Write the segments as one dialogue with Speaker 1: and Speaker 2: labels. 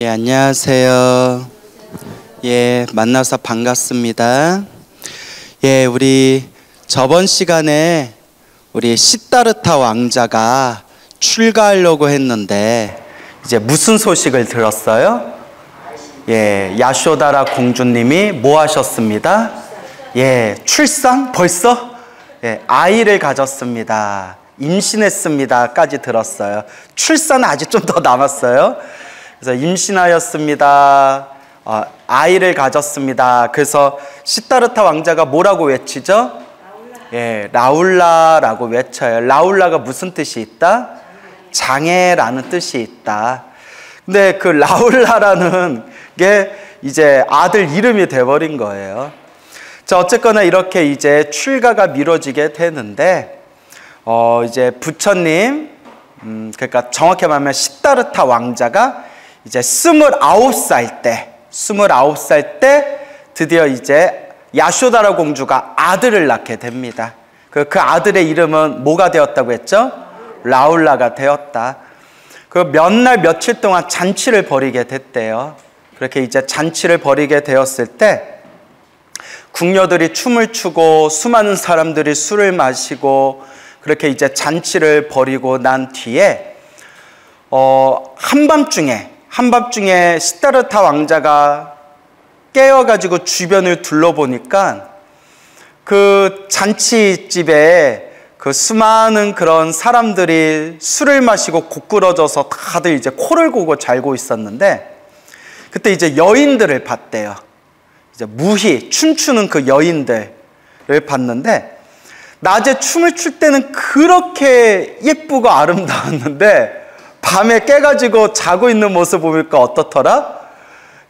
Speaker 1: 예, 안녕하세요. 예, 만나서 반갑습니다. 예, 우리 저번 시간에 우리 시다르타 왕자가 출가하려고 했는데 이제 무슨 소식을 들었어요? 예, 야쇼다라 공주님이 뭐 하셨습니다? 예, 출산? 벌써? 예, 아이를 가졌습니다. 임신했습니다까지 들었어요. 출산은 아직 좀 더 남았어요. 그래서 임신하였습니다. 아이를 가졌습니다. 그래서 시다르타 왕자가 뭐라고 외치죠? 예, 라울라라고 외쳐요. 라울라가 무슨 뜻이 있다? 장애라는 뜻이 있다. 근데 그 라울라라는 게 이제 아들 이름이 돼버린 거예요. 자, 어쨌거나 이렇게 이제 출가가 미뤄지게 되는데, 이제 부처님, 그러니까 정확히 말하면 시다르타 왕자가 이제 29살 때 드디어 이제 야쇼다라 공주가 아들을 낳게 됩니다. 그 아들의 이름은 뭐가 되었다고 했죠? 라울라가 되었다. 그 몇 날 며칠 동안 잔치를 벌이게 됐대요. 그렇게 이제 잔치를 벌이게 되었을 때 궁녀들이 춤을 추고 수많은 사람들이 술을 마시고 그렇게 이제 잔치를 벌이고 난 뒤에 한밤중에 시다르타 왕자가 깨어가지고 주변을 둘러보니까 그 잔치집에 그 수많은 그런 사람들이 술을 마시고 고꾸러져서 다들 이제 코를 고고 잘고 있었는데, 그때 이제 여인들을 봤대요. 이제 무희, 춤추는 그 여인들을 봤는데, 낮에 춤을 출 때는 그렇게 예쁘고 아름다웠는데 밤에 깨가지고 자고 있는 모습 보니까 어떻더라?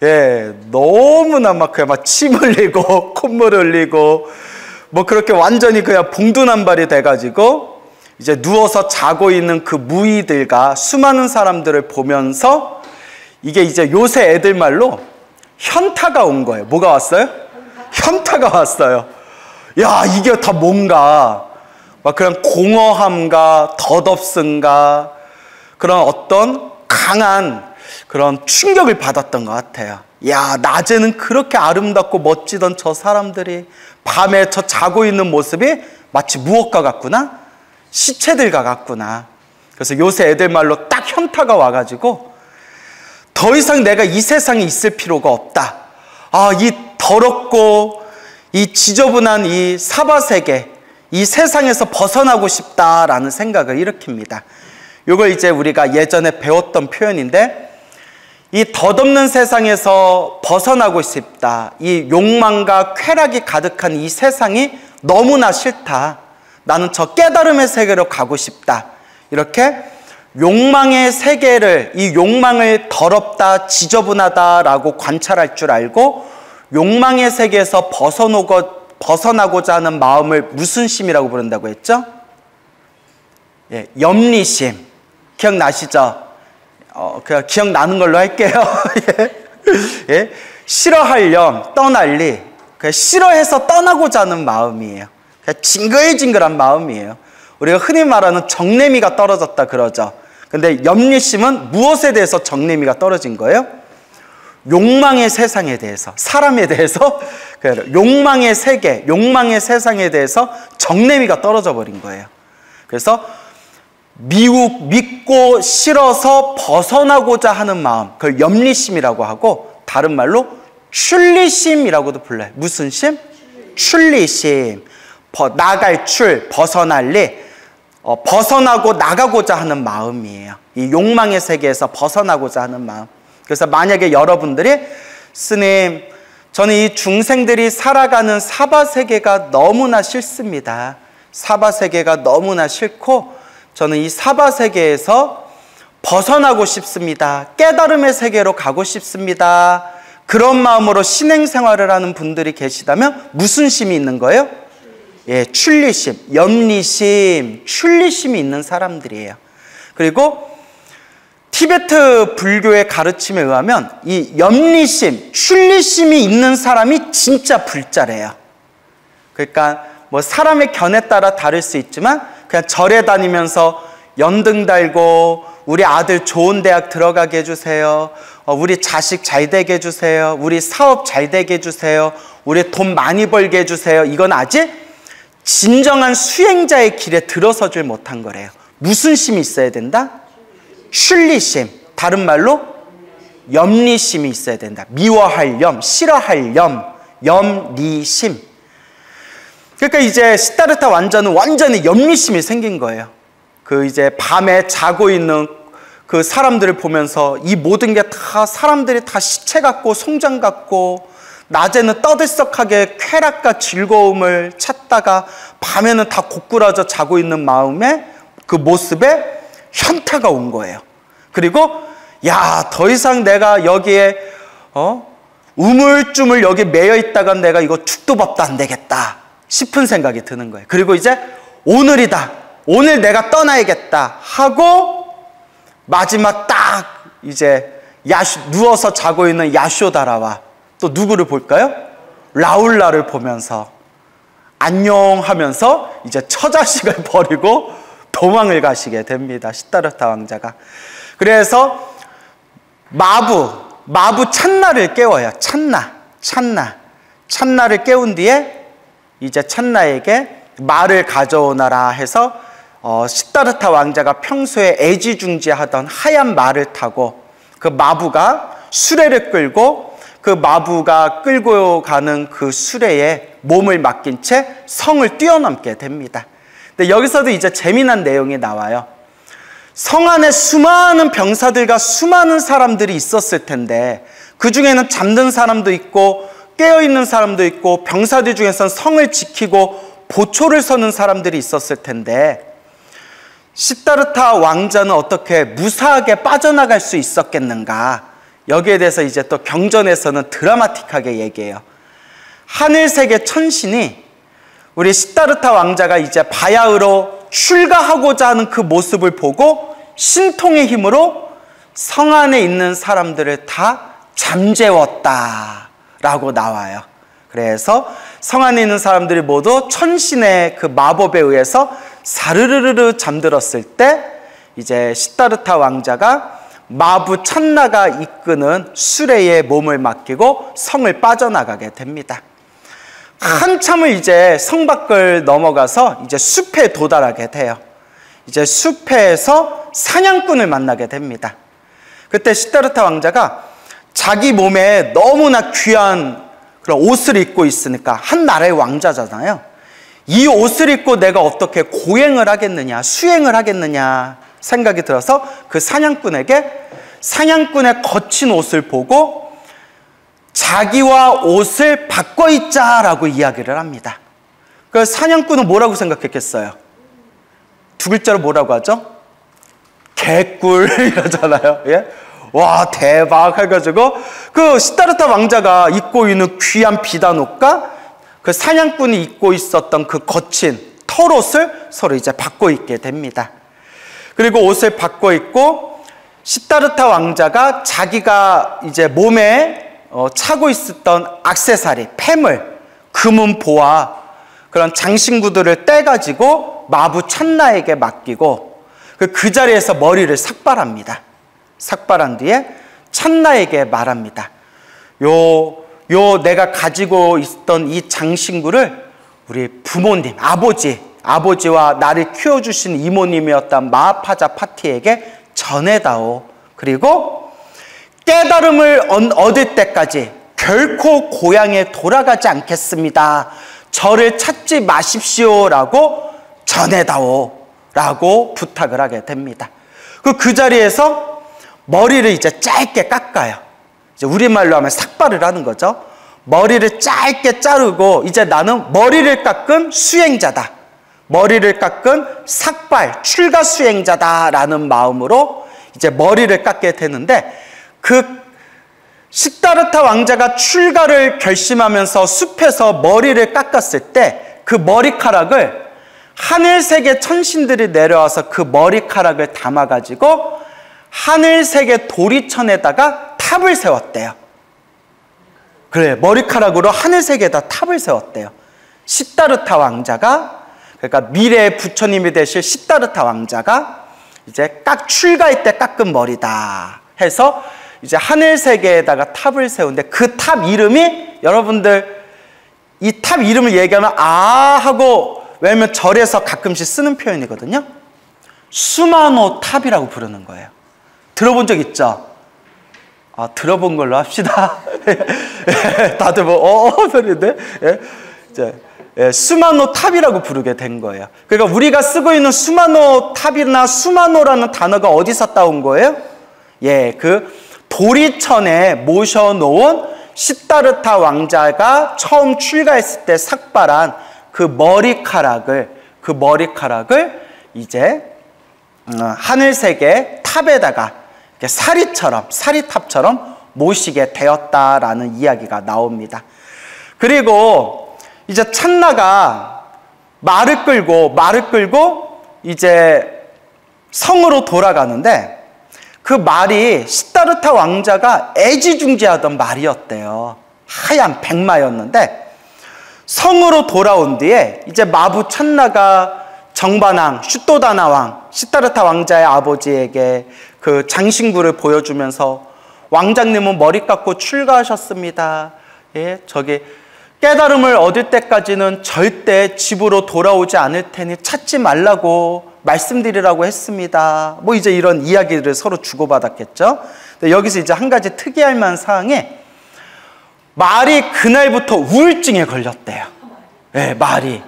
Speaker 1: 예, 너무나 막 침 흘리고 콧물 흘리고 뭐 그렇게 완전히 그냥 봉두난발이 돼가지고 이제 누워서 자고 있는 그 무희들과 수많은 사람들을 보면서 이게 이제 요새 애들 말로 현타가 온 거예요. 뭐가 왔어요? 현타가 왔어요. 야, 이게 다 뭔가 막 그런 공허함과 덧없음과 그런 어떤 강한 그런 충격을 받았던 것 같아요. 야, 낮에는 그렇게 아름답고 멋지던 저 사람들이 밤에 저 자고 있는 모습이 마치 무엇과 같구나? 시체들과 같구나. 그래서 요새 애들 말로 딱 현타가 와가지고 더 이상 내가 이 세상에 있을 필요가 없다. 이 더럽고 이 지저분한 이 사바세계, 이 세상에서 벗어나고 싶다라는 생각을 일으킵니다. 이걸 이제 우리가 예전에 배웠던 표현인데, 이 덧없는 세상에서 벗어나고 싶다. 이 욕망과 쾌락이 가득한 이 세상이 너무나 싫다. 나는 저 깨달음의 세계로 가고 싶다. 이렇게 욕망의 세계를, 이 욕망을 더럽다, 지저분하다라고 관찰할 줄 알고 욕망의 세계에서 벗어나고자 하는 마음을 무슨 심이라고 부른다고 했죠? 예, 염리심. 기억나시죠? 그냥 기억나는 걸로 할게요. 예? 싫어할 염, 떠날리. 싫어해서 떠나고자 하는 마음이에요. 징글징글한 마음이에요. 우리가 흔히 말하는 정내미가 떨어졌다 그러죠. 근데 염리심은 무엇에 대해서 정내미가 떨어진 거예요? 욕망의 세상에 대해서, 사람에 대해서, 욕망의 세계, 욕망의 세상에 대해서 정내미가 떨어져 버린 거예요. 그래서 믿고 싫어서 벗어나고자 하는 마음, 그걸 염리심이라고 하고, 다른 말로 출리심이라고도 불러요. 무슨 심? 출리심. 나갈 출, 벗어날리. 벗어나고 나가고자 하는 마음이에요. 이 욕망의 세계에서 벗어나고자 하는 마음. 그래서 만약에 여러분들이 스님, 저는 이 중생들이 살아가는 사바세계가 너무나 싫습니다. 사바세계가 너무나 싫고 저는 이 사바세계에서 벗어나고 싶습니다. 깨달음의 세계로 가고 싶습니다. 그런 마음으로 신행생활을 하는 분들이 계시다면 무슨 심이 있는 거예요? 예, 출리심, 염리심, 출리심이 있는 사람들이에요. 그리고 티베트 불교의 가르침에 의하면 이 염리심, 출리심이 있는 사람이 진짜 불자래요. 그러니까 뭐 사람의 견에 따라 다를 수 있지만 그냥 절에 다니면서 연등 달고 우리 아들 좋은 대학 들어가게 해주세요. 우리 자식 잘 되게 해주세요. 우리 사업 잘 되게 해주세요. 우리 돈 많이 벌게 해주세요. 이건 아직 진정한 수행자의 길에 들어서질 못한 거래요. 무슨 심이 있어야 된다? 슐리심. 다른 말로 염리심이 있어야 된다. 미워할 염, 싫어할 염, 염리심. 그러니까 이제 시다르타 왕자는 완전히 염리심이 생긴 거예요. 그 이제 밤에 자고 있는 그 사람들을 보면서 이 모든 게 다 사람들이 다 시체 같고 송장 같고, 낮에는 떠들썩하게 쾌락과 즐거움을 찾다가 밤에는 다 고꾸라져 자고 있는 마음에 그 모습에 현타가 온 거예요. 그리고 야, 더 이상 내가 여기에 우물쭈물 여기 매여 있다가 내가 이거 죽도 밥도 안 되겠다 싶은 생각이 드는 거예요. 그리고 이제 오늘이다, 오늘 내가 떠나야겠다 하고 마지막 딱 이제 누워서 자고 있는 야쇼다라와 또 누구를 볼까요? 라울라를 보면서 안녕하면서 이제 처자식을 버리고 도망을 가시게 됩니다. 시다르타 왕자가. 그래서 마부 찬나를 깨워요. 찬나를 깨운 뒤에 이제 찬나에게 말을 가져오너라 해서 시다르타 왕자가 평소에 애지중지하던 하얀 말을 타고 그 마부가 수레를 끌고 그 마부가 끌고 가는 그 수레에 몸을 맡긴 채 성을 뛰어넘게 됩니다. 근데 여기서도 이제 재미난 내용이 나와요. 성 안에 수많은 병사들과 수많은 사람들이 있었을 텐데 그 중에는 잠든 사람도 있고 깨어있는 사람도 있고 병사들 중에서는 성을 지키고 보초를 서는 사람들이 있었을 텐데 시다르타 왕자는 어떻게 무사하게 빠져나갈 수 있었겠는가? 여기에 대해서 이제 또 경전에서는 드라마틱하게 얘기해요. 하늘세계 천신이 우리 시다르타 왕자가 이제 바야흐로 출가하고자 하는 그 모습을 보고 신통의 힘으로 성 안에 있는 사람들을 다 잠재웠다라고 나와요. 그래서 성 안에 있는 사람들이 모두 천신의 그 마법에 의해서 사르르르 잠들었을 때 이제 시다르타 왕자가 마부 찬나가 이끄는 수레에 몸을 맡기고 성을 빠져나가게 됩니다. 한참을 이제 성 밖을 넘어가서 이제 숲에 도달하게 돼요. 이제 숲에서 사냥꾼을 만나게 됩니다. 그때 시다르타 왕자가 자기 몸에 너무나 귀한 그런 옷을 입고 있으니까 한 나라의 왕자잖아요. 이 옷을 입고 내가 어떻게 고행을 하겠느냐, 수행을 하겠느냐 생각이 들어서 그 사냥꾼에게 사냥꾼의 거친 옷을 보고 자기와 옷을 바꿔 입자라고 이야기를 합니다. 그 사냥꾼은 뭐라고 생각했겠어요? 두 글자로 뭐라고 하죠? 개꿀 이러잖아요. 예? 와, 대박 해가지고 그 시다르타 왕자가 입고 있는 귀한 비단 옷과 그 사냥꾼이 입고 있었던 그 거친 털옷을 서로 이제 바꿔 입게 됩니다. 그리고 옷을 바꿔 입고 시다르타 왕자가 자기가 이제 몸에 차고 있었던 액세서리, 폐물, 금은보화 그런 장신구들을 떼가지고 마부 찬나에게 맡기고 그 자리에서 머리를 삭발합니다. 삭발한 뒤에 찬나에게 말합니다. 요 내가 가지고 있던 이 장신구를 우리 부모님, 아버지와 나를 키워주신 이모님이었던 마하파자 파티에게 전해다오. 그리고 깨달음을 얻을 때까지 결코 고향에 돌아가지 않겠습니다. 저를 찾지 마십시오라고 전해다오 라고 부탁을 하게 됩니다. 그 자리에서 머리를 이제 짧게 깎아요. 이제 우리말로 하면 삭발을 하는 거죠. 머리를 짧게 자르고 이제 나는 머리를 깎은 수행자다. 머리를 깎은 삭발, 출가 수행자다라는 마음으로 이제 머리를 깎게 되는데 그 시다르타 왕자가 출가를 결심하면서 숲에서 머리를 깎았을 때 그 머리카락을 하늘세계 천신들이 내려와서 그 머리카락을 담아가지고 하늘세계 도리천에다가 탑을 세웠대요. 그래, 머리카락으로 하늘세계에다 탑을 세웠대요. 시다르타 왕자가, 그러니까 미래의 부처님이 되실 시다르타 왕자가 이제 출가할 때 깎은 머리다 해서 이제 하늘 세계에다가 탑을 세우는데 그 탑 이름이 여러분들 이 탑 이름을 얘기하면 아 하고 왜냐면 절에서 가끔씩 쓰는 표현이거든요. 수마노 탑이라고 부르는 거예요. 들어본 적 있죠? 아, 들어본 걸로 합시다. 다들 소리인데? 수마노 탑이라고 부르게 된 거예요. 그러니까 우리가 쓰고 있는 수마노 탑이나 수마노라는 단어가 어디서 따온 거예요? 그 도리천에 모셔놓은 시다르타 왕자가 처음 출가했을 때 삭발한 그 머리카락을 이제 하늘세계 탑에다가 사리탑처럼 모시게 되었다라는 이야기가 나옵니다. 그리고 이제 찬나가 말을 끌고 이제 성으로 돌아가는데 그 말이 시다르타 왕자가 애지중지하던 말이었대요. 하얀 백마였는데 성으로 돌아온 뒤에 이제 마부 찬나가 정반왕 슈토다나 왕 시다르타 왕자의 아버지에게 그 장신구를 보여주면서 왕자님은 머리 깎고 출가하셨습니다. 저기 깨달음을 얻을 때까지는 절대 집으로 돌아오지 않을 테니 찾지 말라고 말씀드리라고 했습니다. 뭐 이제 이런 이야기를 서로 주고받았겠죠. 근데 여기서 이제 한 가지 특이할 만한 사항이 말이 그날부터 우울증에 걸렸대요. 말이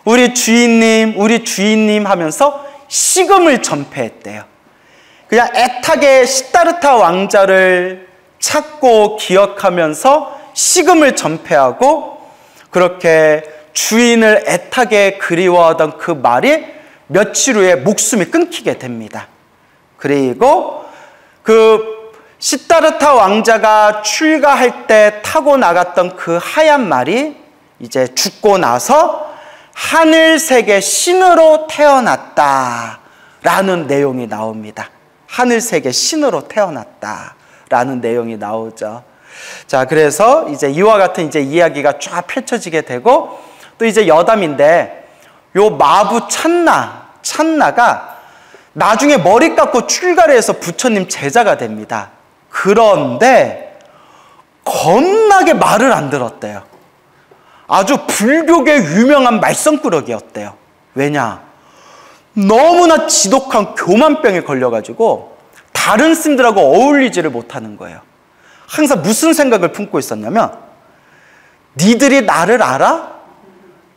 Speaker 1: 우리 주인님 하면서 식음을 전폐했대요. 그냥 애타게 시다르타 왕자를 찾고 기억하면서 식음을 전폐하고 그렇게 주인을 애타게 그리워하던 그 말이 며칠 후에 목숨이 끊기게 됩니다. 그리고 그 시다르타 왕자가 출가할 때 타고 나갔던 그 하얀 말이 이제 죽고 나서 하늘세계 신으로 태어났다라는 내용이 나옵니다. 하늘세계 신으로 태어났다라는 내용이 나오죠. 자, 그래서 이제 이와 같은 이제 이야기가 쫙 펼쳐지게 되고 또 이제 여담인데 요 마부 찬나가 나중에 머리 깎고 출가를 해서 부처님 제자가 됩니다. 그런데 겁나게 말을 안 들었대요. 아주 불교계 유명한 말썽꾸러기였대요. 왜냐? 너무나 지독한 교만병에 걸려가지고 다른 스님들하고 어울리지를 못하는 거예요. 항상 무슨 생각을 품고 있었냐면 니들이 나를 알아?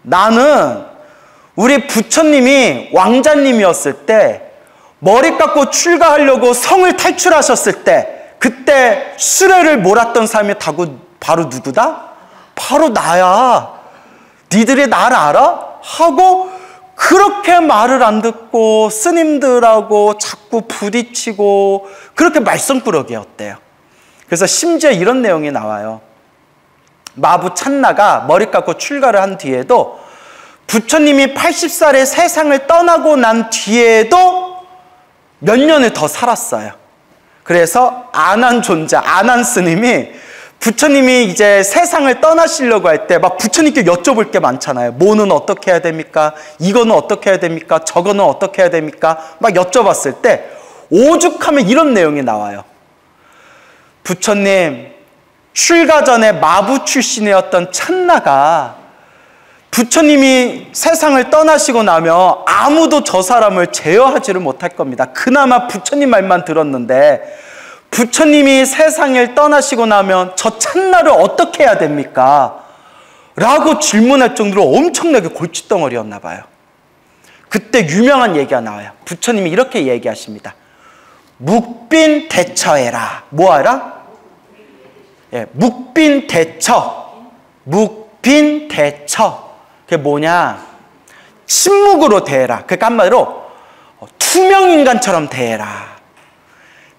Speaker 1: 나는 우리 부처님이 왕자님이었을 때 머리 깎고 출가하려고 성을 탈출하셨을 때 그때 수레를 몰았던 사람이 바로 누구다? 바로 나야. 니들이 나를 알아? 하고 그렇게 말을 안 듣고 스님들하고 자꾸 부딪히고 그렇게 말썽꾸러기였대요. 그래서 심지어 이런 내용이 나와요. 마부 찬나가 머리 깎고 출가를 한 뒤에도 부처님이 80살에 세상을 떠나고 난 뒤에도 몇 년을 더 살았어요. 그래서 안한 스님이 부처님이 이제 세상을 떠나시려고 할 때 막 부처님께 여쭤볼 게 많잖아요. 뭐는 어떻게 해야 됩니까? 이거는 어떻게 해야 됩니까? 저거는 어떻게 해야 됩니까? 막 여쭤봤을 때 오죽하면 이런 내용이 나와요. 부처님, 출가 전에 마부 출신이었던 찬나가 부처님이 세상을 떠나시고 나면 아무도 저 사람을 제어하지를 못할 겁니다. 그나마 부처님 말만 들었는데 부처님이 세상을 떠나시고 나면 저 찬나를 어떻게 해야 됩니까? 라고 질문할 정도로 엄청나게 골칫덩어리였나 봐요. 그때 유명한 얘기가 나와요. 부처님이 이렇게 얘기하십니다. 묵빈대처해라. 뭐하라? 묵빈대처. 묵빈대처. 그게 뭐냐? 침묵으로 대해라. 그러니까 한마디로 투명인간처럼 대해라.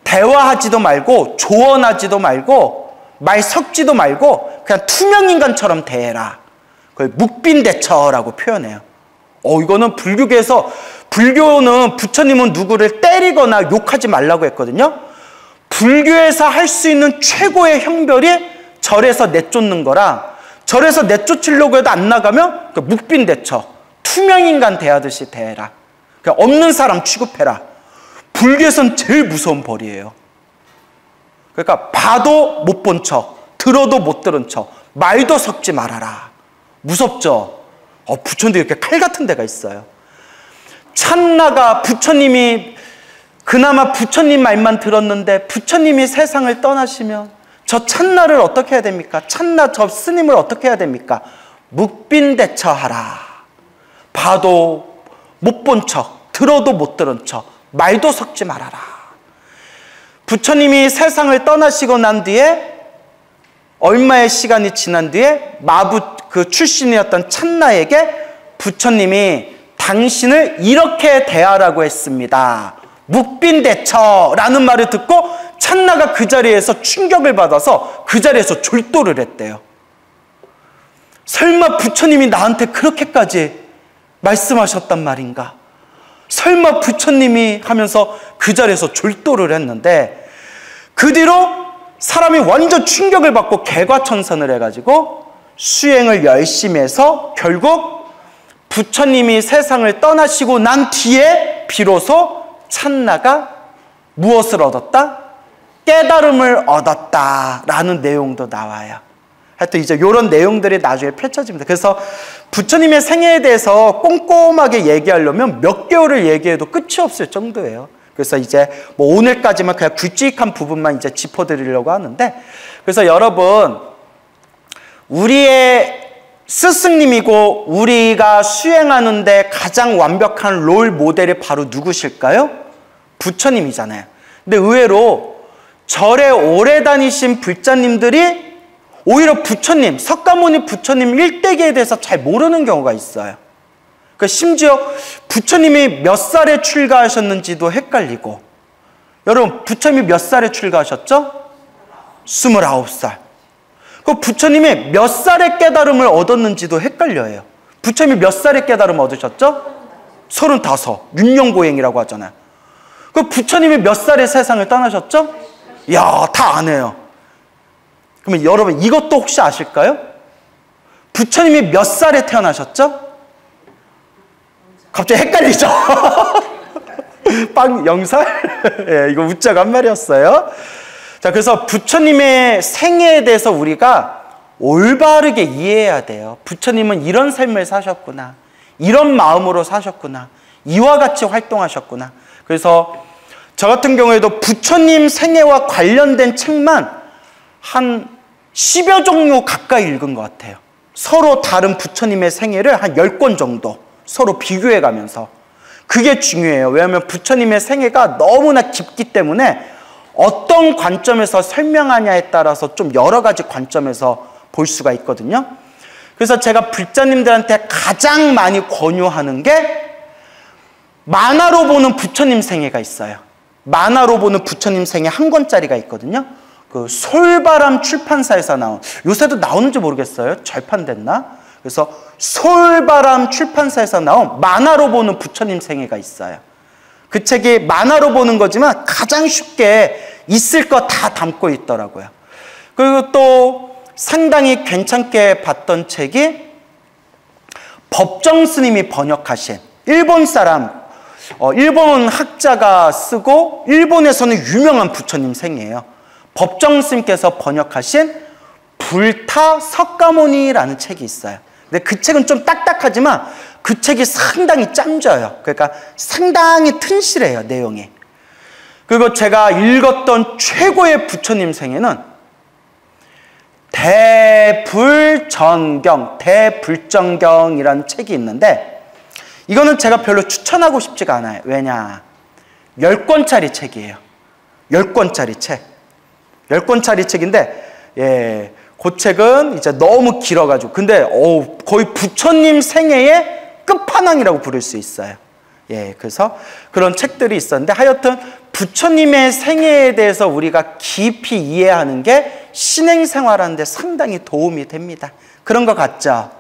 Speaker 1: 대화하지도 말고 조언하지도 말고 말 섞지도 말고 그냥 투명인간처럼 대해라. 그걸 묵빈대처라고 표현해요. 이거는 불교계에서 불교는 부처님은 누구를 때리거나 욕하지 말라고 했거든요. 불교에서 할 수 있는 최고의 형별이 절에서 내쫓는 거랑 절에서 내쫓으려고 해도 안 나가면 묵빈대처, 투명인간 대하듯이 대해라. 없는 사람 취급해라. 불교에선 제일 무서운 벌이에요. 그러니까 봐도 못 본 척, 들어도 못 들은 척, 말도 섞지 말아라. 무섭죠? 부처님도 이렇게 칼 같은 데가 있어요. 찬나가 부처님이 그나마 부처님 말만 들었는데 부처님이 세상을 떠나시면 저 찬나를 어떻게 해야 됩니까? 찬나 저 스님을 어떻게 해야 됩니까? 묵빈대처하라. 봐도 못 본 척, 들어도 못 들은 척, 말도 섞지 말아라. 부처님이 세상을 떠나시고 난 뒤에 얼마의 시간이 지난 뒤에 마부 그 출신이었던 찬나에게 부처님이 당신을 이렇게 대하라고 했습니다. 묵빈대처라는 말을 듣고 찬나가 그 자리에서 충격을 받아서 그 자리에서 졸도를 했대요. 설마 부처님이 나한테 그렇게까지 말씀하셨단 말인가? 설마 부처님이 하면서 그 자리에서 졸도를 했는데 그 뒤로 사람이 완전 충격을 받고 개과천선을 해가지고 수행을 열심히 해서 결국 부처님이 세상을 떠나시고 난 뒤에 비로소 찬나가 무엇을 얻었다? 깨달음을 얻었다라는 내용도 나와요. 하여튼 이제 이런 내용들이 나중에 펼쳐집니다. 그래서 부처님의 생애에 대해서 꼼꼼하게 얘기하려면 몇 개월을 얘기해도 끝이 없을 정도예요. 그래서 이제 뭐 오늘까지만 그냥 굵직한 부분만 이제 짚어드리려고 하는데, 그래서 여러분, 우리의 스승님이고 우리가 수행하는데 가장 완벽한 롤 모델이 바로 누구실까요? 부처님이잖아요. 근데 의외로 절에 오래 다니신 불자님들이 오히려 부처님, 석가모니 부처님 일대기에 대해서 잘 모르는 경우가 있어요. 그러니까 심지어 부처님이 몇 살에 출가하셨는지도 헷갈리고. 여러분, 부처님이 몇 살에 출가하셨죠? 29살. 그 부처님이 몇 살에 깨달음을 얻었는지도 헷갈려요. 부처님이 몇 살에 깨달음을 얻으셨죠? 35. 윤영고행이라고 하잖아요. 그 부처님이 몇 살에 세상을 떠나셨죠? 이야, 다 아네요. 그러면 여러분, 이것도 혹시 아실까요? 부처님이 몇 살에 태어나셨죠? 갑자기 헷갈리죠? 빵 0살? 예, 이거 웃자고 한 말이었어요. 자, 그래서 부처님의 생애에 대해서 우리가 올바르게 이해해야 돼요. 부처님은 이런 삶을 사셨구나. 이런 마음으로 사셨구나. 이와 같이 활동하셨구나. 그래서 저 같은 경우에도 부처님 생애와 관련된 책만 한 10여 종류 가까이 읽은 것 같아요. 서로 다른 부처님의 생애를 한 10권 정도 서로 비교해 가면서. 그게 중요해요. 왜냐하면 부처님의 생애가 너무나 깊기 때문에 어떤 관점에서 설명하냐에 따라서 좀 여러 가지 관점에서 볼 수가 있거든요. 그래서 제가 불자님들한테 가장 많이 권유하는 게 만화로 보는 부처님 생애가 있어요. 만화로 보는 부처님 생애 한 권짜리가 있거든요. 그 솔바람 출판사에서 나온, 요새도 나오는지 모르겠어요. 절판됐나? 그래서 솔바람 출판사에서 나온 만화로 보는 부처님 생애가 있어요. 그 책이 만화로 보는 거지만 가장 쉽게 있을 거 다 담고 있더라고요. 그리고 또 상당히 괜찮게 봤던 책이 법정 스님이 번역하신 일본 사람, 일본 학자가 쓰고 일본에서는 유명한 부처님 생애예요. 법정 스님께서 번역하신 불타 석가모니라는 책이 있어요. 근데 그 책은 좀 딱딱하지만 그 책이 상당히 짬져요. 그러니까 상당히 튼실해요, 내용이. 그리고 제가 읽었던 최고의 부처님 생애는 대불정경이라는 책이 있는데, 이거는 제가 별로 추천하고 싶지가 않아요. 왜냐? 10권짜리 책이에요. 10권짜리 책. 10권짜리 책인데, 예, 그 책은 이제 너무 길어가지고, 근데 거의 부처님 생애의 끝판왕이라고 부를 수 있어요. 예, 그래서 그런 책들이 있었는데, 하여튼 부처님의 생애에 대해서 우리가 깊이 이해하는 게 신행생활하는 데 상당히 도움이 됩니다. 그런 것 같죠?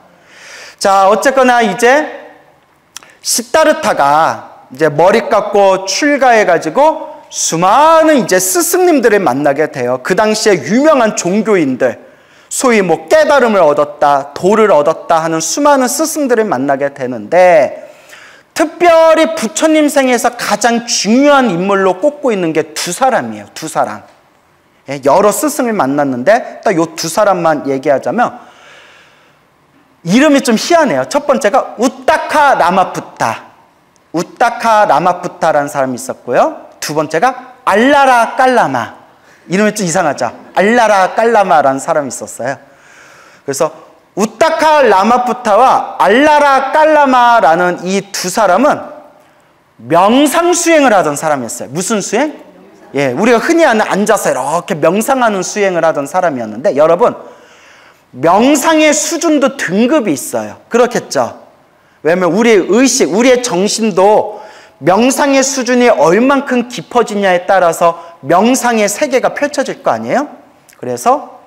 Speaker 1: 자, 어쨌거나 이제 시다르타가 이제 머리 깎고 출가해가지고 수많은 이제 스승님들을 만나게 돼요. 그 당시에 유명한 종교인들, 소위 뭐 깨달음을 얻었다, 도를 얻었다 하는 수많은 스승들을 만나게 되는데, 특별히 부처님 생에서 가장 중요한 인물로 꼽고 있는 게 두 사람이에요. 두 사람. 여러 스승을 만났는데 딱 요 두 사람만 얘기하자면 이름이 좀 희한해요. 첫 번째가 우타카 라마푸타. 우타카 라마푸타라는 사람이 있었고요. 두 번째가 알라라 깔라마. 이름이 좀 이상하죠? 알라라 깔라마라는 사람이 있었어요. 그래서 우타카 라마푸타와 알라라 깔라마라는 이 두 사람은 명상 수행을 하던 사람이었어요. 무슨 수행? 예, 우리가 흔히 아는 앉아서 이렇게 명상하는 수행을 하던 사람이었는데, 여러분, 명상의 수준도 등급이 있어요. 그렇겠죠? 왜냐하면 우리의 의식, 우리의 정신도 명상의 수준이 얼만큼 깊어지냐에 따라서 명상의 세계가 펼쳐질 거 아니에요? 그래서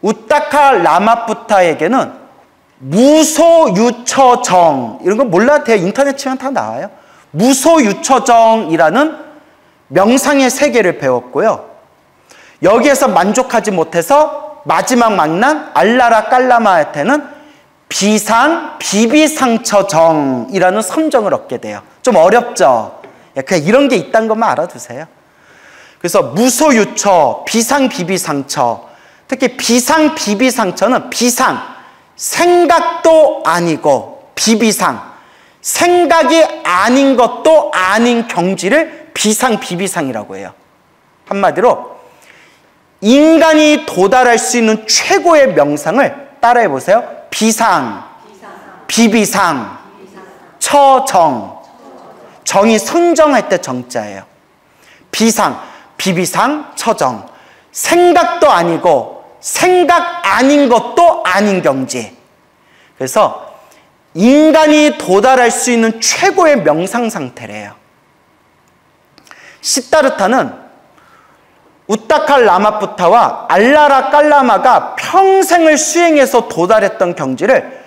Speaker 1: 우타카 라마푸타에게는 무소유처정, 이런 거 몰라도 돼요. 인터넷 치면 다 나와요. 무소유처정이라는 명상의 세계를 배웠고요. 여기에서 만족하지 못해서 마지막 만난 알라라 깔라마한테는 비비상처정이라는 선정을 얻게 돼요. 좀 어렵죠? 그냥 이런 게 있다는 것만 알아두세요. 그래서 무소유처, 비비상처, 특히 비비상처는 비상, 생각도 아니고 비비상, 생각이 아닌 것도 아닌 경지를 비비상이라고 해요. 한마디로 인간이 도달할 수 있는 최고의 명상을 따라해 보세요. 비비상, 처정. 정이 선정할 때 정자예요. 비비상, 처정. 생각도 아니고 생각 아닌 것도 아닌 경지. 그래서 인간이 도달할 수 있는 최고의 명상 상태래요. 시다르타는 우타카 라마푸타와 알라라 깔라마가 평생을 수행해서 도달했던 경지를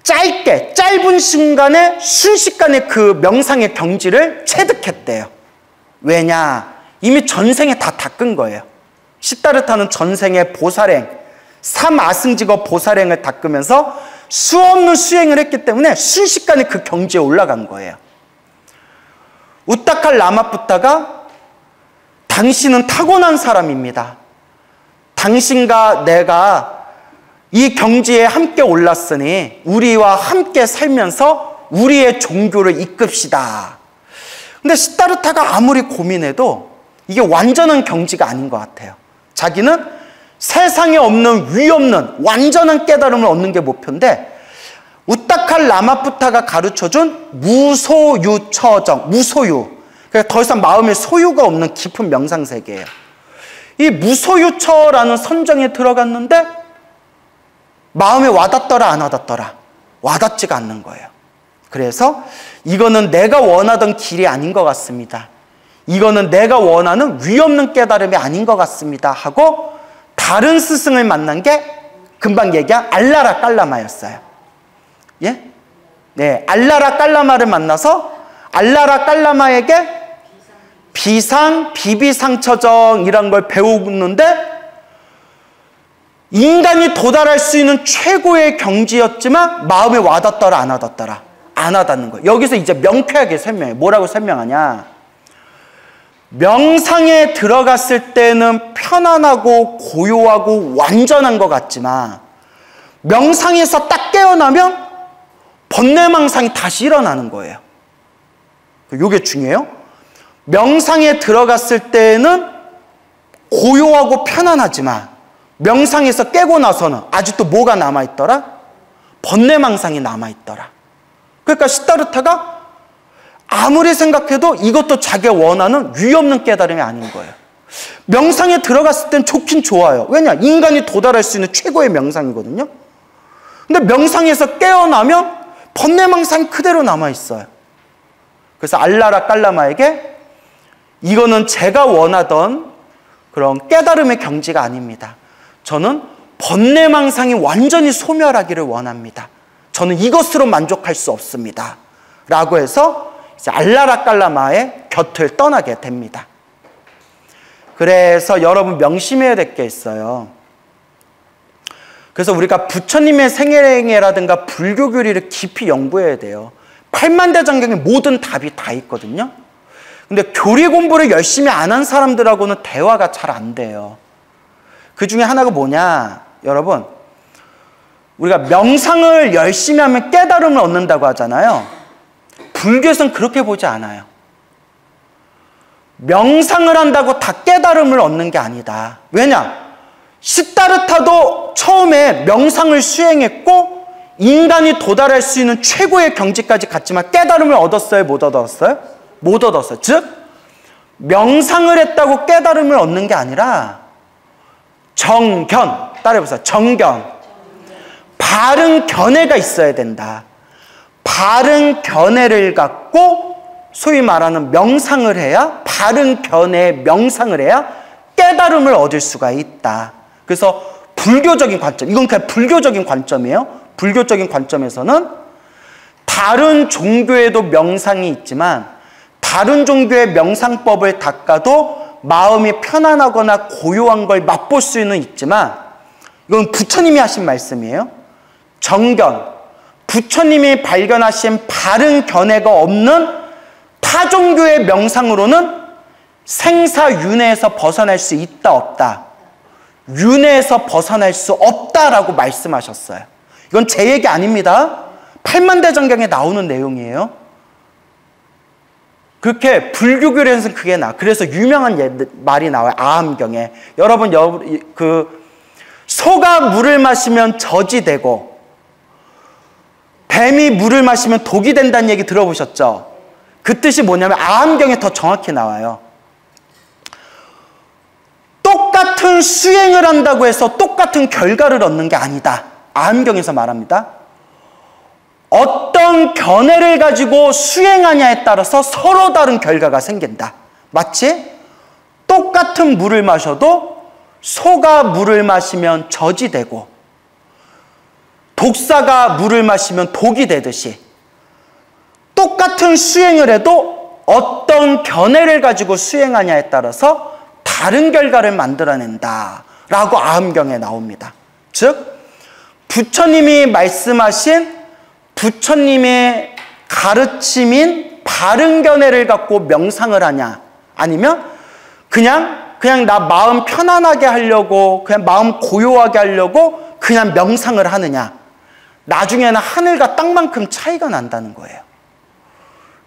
Speaker 1: 짧은 순간에 순식간에 그 명상의 경지를 체득했대요. 왜냐? 이미 전생에 다 닦은 거예요. 시다르타는 전생에 보살행, 삼아승직업 보살행을 닦으면서 수없는 수행을 했기 때문에 순식간에 그 경지에 올라간 거예요. 우타카 라마푸타가 당신은 타고난 사람입니다. 당신과 내가 이 경지에 함께 올랐으니 우리와 함께 살면서 우리의 종교를 이끕시다. 근데 시다르타가 아무리 고민해도 이게 완전한 경지가 아닌 것 같아요. 자기는 세상에 없는 위없는 완전한 깨달음을 얻는 게 목표인데, 우타카 라마푸타가 가르쳐준 무소유처정, 무소유. 그러니까 더 이상 마음에 소유가 없는 깊은 명상 세계예요. 이 무소유처라는 선정에 들어갔는데 마음에 와닿더라 안 와닿더라? 와닿지가 않는 거예요. 그래서 이거는 내가 원하던 길이 아닌 것 같습니다. 이거는 내가 원하는 위없는 깨달음이 아닌 것 같습니다 하고 다른 스승을 만난 게 금방 얘기한 알라라 깔라마였어요. 예? 네, 알라라 깔라마를 만나서 알라라 깔라마에게 비비상처정이란 걸 배우는데 인간이 도달할 수 있는 최고의 경지였지만 마음에 와닿더라 안 와닿더라? 안 와닿는 거예요. 여기서 이제 명쾌하게 설명해. 뭐라고 설명하냐? 명상에 들어갔을 때는 편안하고 고요하고 완전한 것 같지만 명상에서 딱 깨어나면 번뇌망상이 다시 일어나는 거예요. 이게 중요해요. 명상에 들어갔을 때는 고요하고 편안하지만 명상에서 깨고 나서는 아직도 뭐가 남아있더라? 번뇌망상이 남아있더라. 그러니까 시다르타가 아무리 생각해도 이것도 자기가 원하는 위없는 깨달음이 아닌 거예요. 명상에 들어갔을 땐 좋긴 좋아요. 왜냐? 인간이 도달할 수 있는 최고의 명상이거든요. 근데 명상에서 깨어나면 번뇌망상이 그대로 남아있어요. 그래서 알라라 깔라마에게 이거는 제가 원하던 그런 깨달음의 경지가 아닙니다. 저는 번뇌망상이 완전히 소멸하기를 원합니다. 저는 이것으로 만족할 수 없습니다. 라고 해서 이제 알라라 깔라마의 곁을 떠나게 됩니다. 그래서 여러분 명심해야 될 게 있어요. 그래서 우리가 부처님의 생애라든가 불교 교리를 깊이 연구해야 돼요. 팔만대장경에 모든 답이 다 있거든요. 근데 교리 공부를 열심히 안 한 사람들하고는 대화가 잘 안 돼요. 그 중에 하나가 뭐냐, 여러분, 우리가 명상을 열심히 하면 깨달음을 얻는다고 하잖아요. 불교에서는 그렇게 보지 않아요. 명상을 한다고 다 깨달음을 얻는 게 아니다. 왜냐? 시다르타도 처음에 명상을 수행했고 인간이 도달할 수 있는 최고의 경지까지 갔지만 깨달음을 얻었어요? 못 얻었어요? 못 얻었어요. 즉, 명상을 했다고 깨달음을 얻는 게 아니라 정견, 따라해보세요. 정견. 바른 견해가 있어야 된다. 바른 견해를 갖고 소위 말하는 명상을 해야, 바른 견해의 명상을 해야 깨달음을 얻을 수가 있다. 그래서 불교적인 관점, 이건 그냥 불교적인 관점이에요. 불교적인 관점에서는 다른 종교에도 명상이 있지만 다른 종교의 명상법을 닦아도 마음이 편안하거나 고요한 걸 맛볼 수는 있지만, 이건 부처님이 하신 말씀이에요. 정견, 부처님이 발견하신 바른 견해가 없는 타 종교의 명상으로는 생사윤회에서 벗어날 수 있다 없다, 윤회에서 벗어날 수 없다라고 말씀하셨어요. 이건 제 얘기 아닙니다. 팔만대장경에 나오는 내용이에요. 그렇게 불교교리에서는 그게 그래서 유명한 말이 나와요. 아함경에. 여러분, 소가 물을 마시면 젖이 되고 뱀이 물을 마시면 독이 된다는 얘기 들어보셨죠? 그 뜻이 뭐냐면 아함경에 더 정확히 나와요. 똑같은 수행을 한다고 해서 똑같은 결과를 얻는 게 아니다. 아함경에서 말합니다. 어떤 견해를 가지고 수행하냐에 따라서 서로 다른 결과가 생긴다. 마치 똑같은 물을 마셔도 소가 물을 마시면 젖이 되고 독사가 물을 마시면 독이 되듯이 똑같은 수행을 해도 어떤 견해를 가지고 수행하냐에 따라서 다른 결과를 만들어낸다 라고 아함경에 나옵니다. 즉, 부처님이 말씀하신 부처님의 가르침인 바른 견해를 갖고 명상을 하냐, 아니면 그냥 나 마음 편안하게 하려고, 그냥 마음 고요하게 하려고 그냥 명상을 하느냐, 나중에는 하늘과 땅만큼 차이가 난다는 거예요.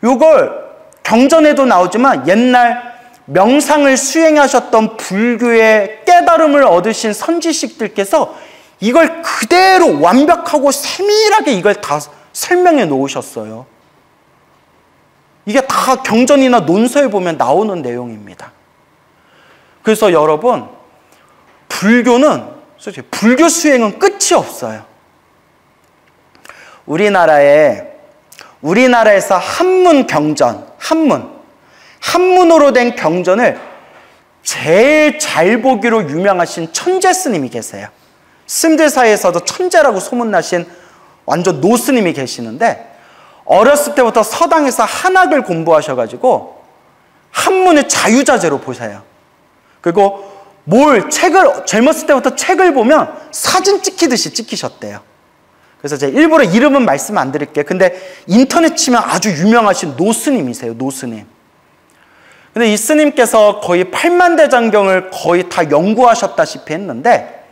Speaker 1: 이걸 경전에도 나오지만 옛날 명상을 수행하셨던 불교의 깨달음을 얻으신 선지식들께서 이걸 그대로 완벽하고 세밀하게 이걸 다 설명해 놓으셨어요. 이게 다 경전이나 논서에 보면 나오는 내용입니다. 그래서 여러분, 불교는, 솔직히 불교 수행은 끝이 없어요. 우리나라에서 한문 경전, 한문으로 된 경전을 제일 잘 보기로 유명하신 천재 스님이 계세요. 스님들 사이에서도 천재라고 소문나신 완전 노스님이 계시는데, 어렸을 때부터 서당에서 한학을 공부하셔가지고 한문을 자유자재로 보세요. 그리고 젊었을 때부터 책을 보면 사진 찍히듯이 찍히셨대요. 그래서 제가 일부러 이름은 말씀 안 드릴게요. 근데 인터넷 치면 아주 유명하신 노스님이세요. 노스님. 근데 이 스님께서 거의 팔만대장경을 거의 다 연구하셨다시피 했는데,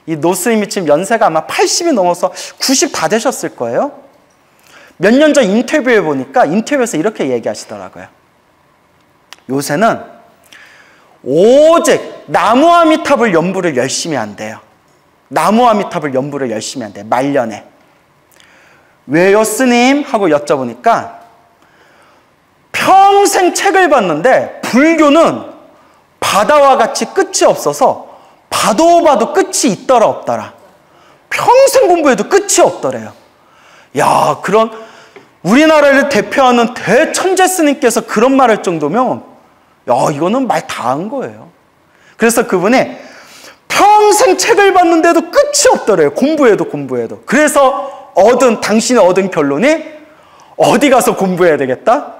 Speaker 1: 이 노스님이 지금 연세가 아마 80이 넘어서 90 다 되셨을 거예요. 몇 년 전 인터뷰에 보니까 인터뷰에서 이렇게 얘기하시더라고요. 요새는 오직 나무아미탑을 연부를 열심히 한대요. 나무아미탑을 연부를 열심히 한대요. 말년에. 왜요, 스님? 하고 여쭤보니까 평생 책을 봤는데 불교는 바다와 같이 끝이 없어서 봐도 끝이 있더라 없더라. 평생 공부해도 끝이 없더래요. 야, 그런 우리나라를 대표하는 대천재 스님께서 그런 말 할 정도면, 야, 이거는 말 다 한 거예요. 그래서 그분이 평생 책을 봤는데도 끝이 없더래요. 공부해도. 그래서 당신이 얻은 결론이 어디 가서 공부해야 되겠다?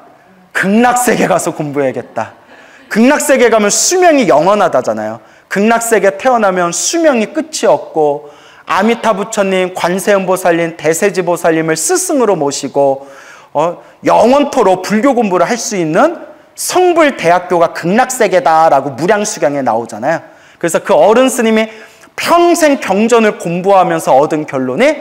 Speaker 1: 극락세계 가서 공부해야겠다. 극락세계 가면 수명이 영원하다잖아요. 극락세계 태어나면 수명이 끝이 없고, 아미타 부처님, 관세음보살님, 대세지보살님을 스승으로 모시고 영원토록 불교 공부를 할 수 있는 성불대학교가 극락세계다라고 무량수경에 나오잖아요. 그래서 그 어른 스님이 평생 경전을 공부하면서 얻은 결론이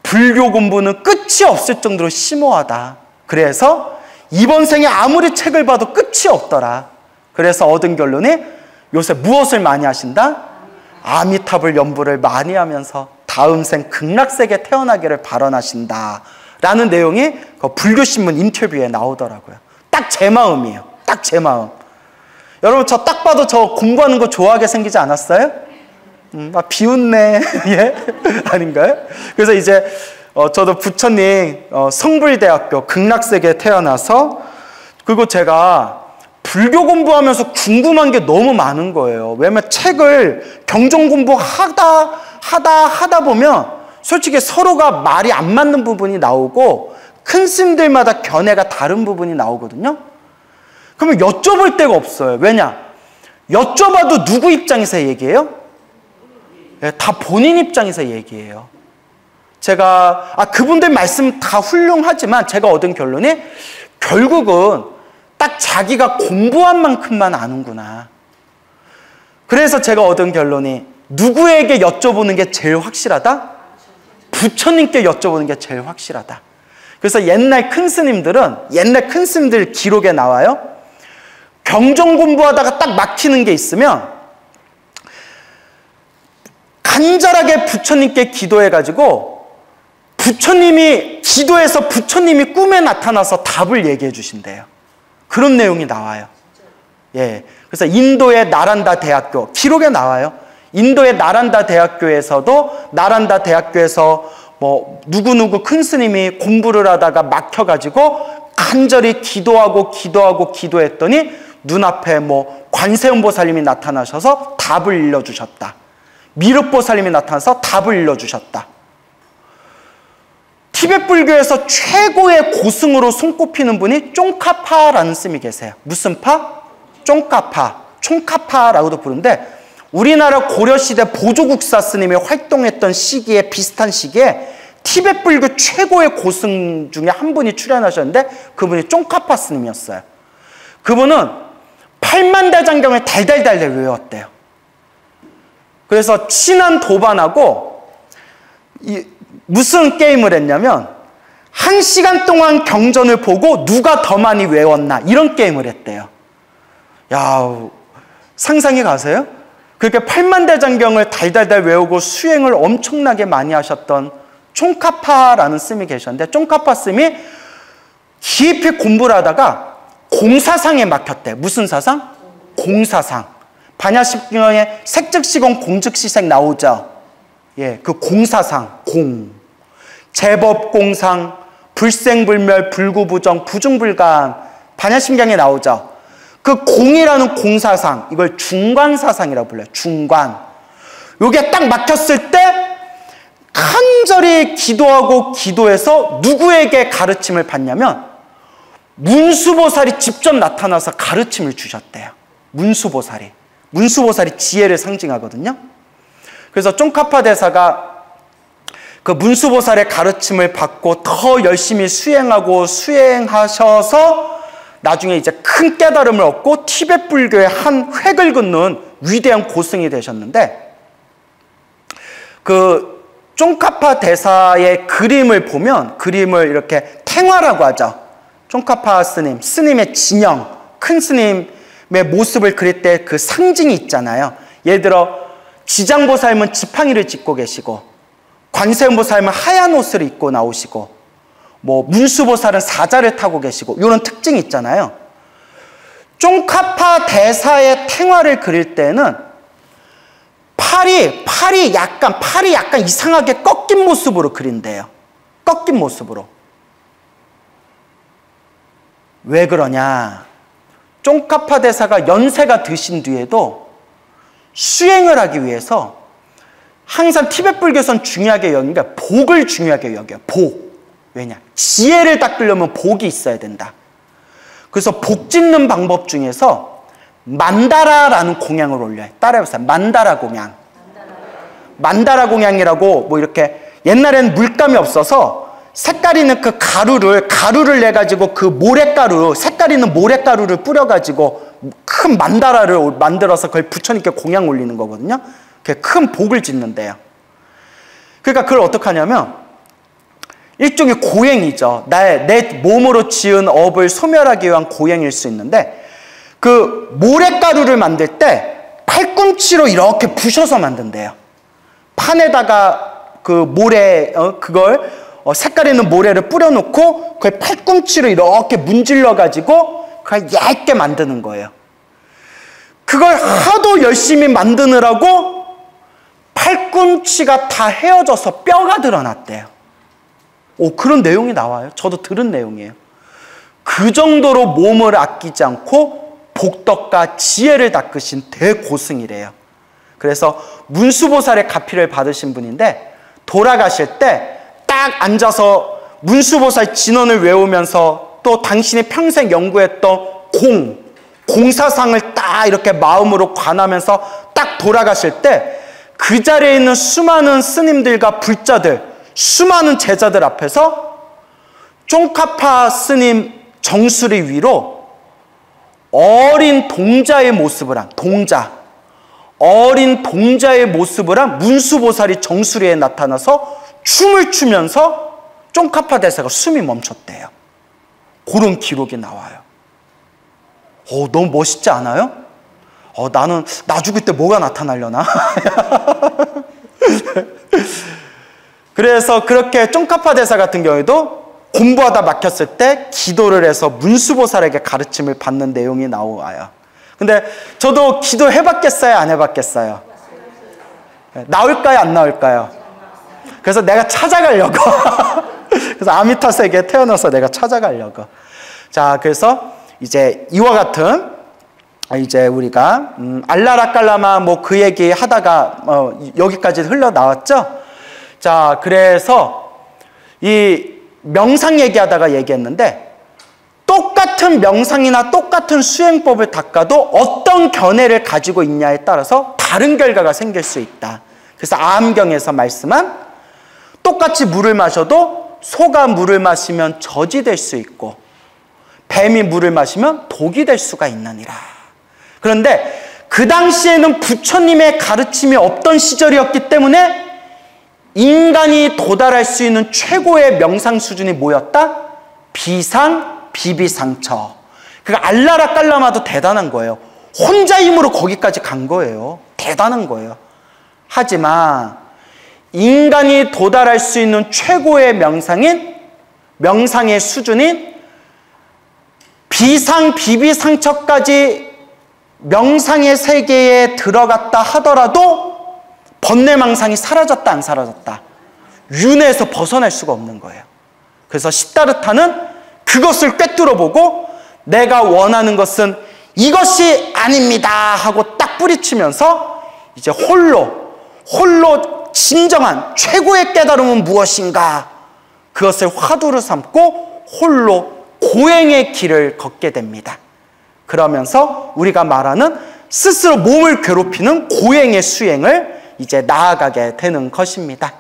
Speaker 1: 불교 공부는 끝이 없을 정도로 심오하다. 그래서 이번 생에 아무리 책을 봐도 끝이 없더라. 그래서 얻은 결론이 요새 무엇을 많이 하신다? 아미타불 연부를 많이 하면서 다음 생 극락세계 태어나기를 발언하신다 라는 내용이 그 불교신문 인터뷰에 나오더라고요. 딱 제 마음이에요. 딱 제 마음. 여러분, 저 딱 봐도 저 공부하는 거 좋아하게 생기지 않았어요? 비웃네. 예? 아닌가요? 그래서 이제 저도 부처님 성불대학교 극락세계에 태어나서, 그리고 제가 불교 공부하면서 궁금한 게 너무 많은 거예요. 왜냐면 책을 경전 공부하다 보면 솔직히 서로가 말이 안 맞는 부분이 나오고 큰 스님들마다 견해가 다른 부분이 나오거든요. 그러면 여쭤볼 데가 없어요. 왜냐? 여쭤봐도 누구 입장에서 얘기해요? 다 본인 입장에서 얘기해요. 제가 그분들 말씀 다 훌륭하지만 제가 얻은 결론이 결국은 딱 자기가 공부한 만큼만 아는구나. 그래서 제가 얻은 결론이 누구에게 여쭤보는 게 제일 확실하다? 부처님께 여쭤보는 게 제일 확실하다. 그래서 옛날 큰 스님들 기록에 나와요. 경전 공부하다가 딱 막히는 게 있으면 간절하게 부처님께 기도해가지고 기도해서 부처님이 꿈에 나타나서 답을 얘기해 주신대요. 그런 내용이 나와요. 예. 그래서 인도의 나란다 대학교, 기록에 나와요. 인도의 나란다 대학교에서도 뭐 누구누구 큰 스님이 공부를 하다가 막혀가지고 간절히 기도했더니 눈앞에 뭐 관세음보살님이 나타나셔서 답을 일러주셨다. 미륵보살님이 나타나서 답을 일러주셨다. 티베트 불교에서 최고의 고승으로 손꼽히는 분이 쫑카파라는 스님이 계세요. 무슨 파? 쫑카파, 총카파라고도 부르는데 우리나라 고려시대 보조국사 스님이 활동했던 시기에 비슷한 시기에 티베트 불교 최고의 고승 중에 한 분이 출연하셨는데 그분이 쫑카파 스님이었어요. 그분은 8만 대장경을 달달달 외웠대요. 그래서 친한 도반하고 무슨 게임을 했냐면 1시간 동안 경전을 보고 누가 더 많이 외웠나 이런 게임을 했대요. 야, 상상이 가세요? 그렇게 8만 대장경을 달달달 외우고 수행을 엄청나게 많이 하셨던 쫑카파라는 스님이 계셨는데 쫑카파 스님이 깊이 공부를 하다가 공사상에 막혔대. 무슨 사상? 공사상. 반야십경에 색즉시공 공즉시색 나오죠. 예, 그 공사상, 제법공상, 불생불멸, 불구부정, 부중불감, 반야심경에 나오죠. 그 공이라는 공사상, 이걸 중관사상이라고 불러요. 중관. 요게 딱 막혔을 때 간절히 기도해서 누구에게 가르침을 받냐면 문수보살이 직접 나타나서 가르침을 주셨대요. 문수보살이 지혜를 상징하거든요. 그래서 쫑카파 대사가 그 문수보살의 가르침을 받고 더 열심히 수행하셔서 나중에 이제 큰 깨달음을 얻고 티베트 불교의 한 획을 긋는 위대한 고승이 되셨는데 그 쫑카파 대사의 그림을 보면 그림을 이렇게 탱화라고 하죠. 쫑카파 스님의 진영, 큰 스님의 모습을 그릴 때 그 상징이 있잖아요. 예를 들어 지장보살은 지팡이를 짚고 계시고 관세음보살은 하얀 옷을 입고 나오시고 뭐 문수보살은 사자를 타고 계시고 이런 특징이 있잖아요. 쫑카파 대사의 탱화를 그릴 때는 팔이 약간 이상하게 꺾인 모습으로 그린대요. 꺾인 모습으로. 왜 그러냐? 쫑카파 대사가 연세가 드신 뒤에도 수행을 하기 위해서 항상 티베트 불교에서는 중요하게 여기는 게 복을 중요하게 여겨요. 복. 왜냐? 지혜를 닦으려면 복이 있어야 된다. 그래서 복 짓는 방법 중에서 만다라라는 공양을 올려요. 따라해보세요. 만다라 공양. 만다라 공양이라고 뭐 이렇게 옛날에는 물감이 없어서 색깔 있는 그 가루를 내가지고 그 색깔 있는 모래가루를 뿌려가지고 큰 만다라를 만들어서 그걸 부처님께 공양 올리는 거거든요. 큰 복을 짓는데요. 그러니까 그걸 어떻게 하냐면 일종의 고행이죠. 내 몸으로 지은 업을 소멸하기 위한 고행일 수 있는데, 그 모래가루를 만들 때 팔꿈치로 이렇게 부셔서 만든대요. 판에다가 그 모래, 그걸 색깔 있는 모래를 뿌려놓고 그걸 팔꿈치로 이렇게 문질러가지고 그걸 얇게 만드는 거예요. 그걸 하도 열심히 만드느라고 팔꿈치가 다 헤어져서 뼈가 드러났대요. 그런 내용이 나와요. 저도 들은 내용이에요. 그 정도로 몸을 아끼지 않고 복덕과 지혜를 닦으신 대고승이래요. 그래서 문수보살의 가피를 받으신 분인데, 돌아가실 때 딱 앉아서 문수보살 진언을 외우면서 또 당신이 평생 연구했던 공사상을 딱 이렇게 마음으로 관하면서 딱 돌아가실 때 그 자리에 있는 수많은 스님들과 불자들, 수많은 제자들 앞에서 쫑카파 스님 정수리 위로 어린 동자의 모습을 한 문수보살이 정수리에 나타나서 춤을 추면서 쫑카파 대사가 숨이 멈췄대요. 그런 기록이 나와요. 너무 멋있지 않아요? 나는 나 죽을 때 뭐가 나타나려나? 그래서 그렇게 쫑카파 대사 같은 경우에도 공부하다 막혔을 때 기도를 해서 문수보살에게 가르침을 받는 내용이 나와요. 근데 저도 기도해봤겠어요? 안 해봤겠어요? 나올까요? 안 나올까요? 그래서 내가 찾아가려고. 그래서 아미타 세계에 태어나서 내가 찾아가려고. 자, 그래서 이제 이와 같은 이제 우리가 알라라깔라마 뭐 그 얘기 하다가 여기까지 흘러나왔죠. 자, 그래서 이 명상 얘기하다가 얘기했는데, 똑같은 명상이나 똑같은 수행법을 닦아도 어떤 견해를 가지고 있냐에 따라서 다른 결과가 생길 수 있다. 그래서 아함경에서 말씀한 똑같이 물을 마셔도 소가 물을 마시면 젖이 될 수 있고 뱀이 물을 마시면 독이 될 수가 있느니라. 그런데 그 당시에는 부처님의 가르침이 없던 시절이었기 때문에 인간이 도달할 수 있는 최고의 명상 수준이 뭐였다? 비상, 비비상처. 그러니까 알라라깔라마도 대단한 거예요. 혼자 힘으로 거기까지 간 거예요. 대단한 거예요. 하지만 인간이 도달할 수 있는 최고의 명상의 수준인 비상, 비비상처까지 명상의 세계에 들어갔다 하더라도 번뇌망상이 사라졌다 안 사라졌다? 윤회에서 벗어날 수가 없는 거예요. 그래서 시다르타는 그것을 꿰뚫어보고 내가 원하는 것은 이것이 아닙니다 하고 딱 뿌리치면서 이제 홀로 진정한 최고의 깨달음은 무엇인가, 그것을 화두로 삼고 홀로 고행의 길을 걷게 됩니다. 그러면서 우리가 말하는 스스로 몸을 괴롭히는 고행의 수행을 이제 나아가게 되는 것입니다.